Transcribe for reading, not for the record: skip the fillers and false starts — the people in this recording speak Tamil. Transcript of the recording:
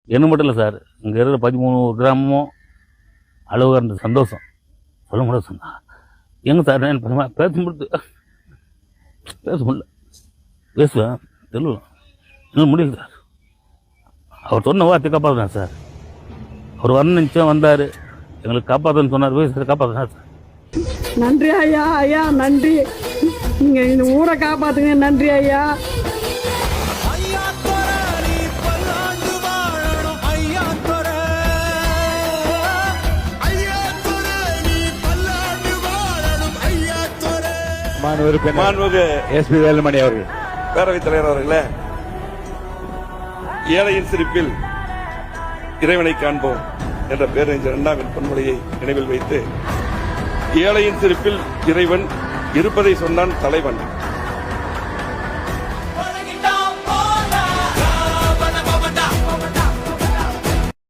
என்ன மட்டும் இல்லை சார், இங்கே இருக்கிற 13 கிராமமும் அளவு இருந்த சந்தோஷம் சொல்ல முடியாது. சொன்னா எங்க சார் என்ன பேச முடியல, பேசுவேன் தெரியல, இன்னும் முடியல சார். அவர் சொன்ன வார்த்தை காப்பாற்றினார் சார். அவர் வர நிச்சயம் வந்தார், எங்களுக்கு காப்பாற்றன்னு சொன்னார், போய் காப்பாற்றினார் சார். நன்றி ஐயா, ஐயா நன்றி, நீங்க இந்த ஊரை காப்பாத்துங்க, நன்றி ஐயா. மாண்புமிகு எஸ்பி வேலுமணி அவர்கள், பேரவைத் தலைவர் அவர்களே, ஏழையின் சிரிப்பில் இறைவனை காண்போம் என்ற பேரறிஞர் அண்ணாவின் பொன்மொழியை நினைவில் வைத்து, ஏழையின் சிரிப்பில் இறைவன் இருப்பதை சொன்னான் தலைவன்.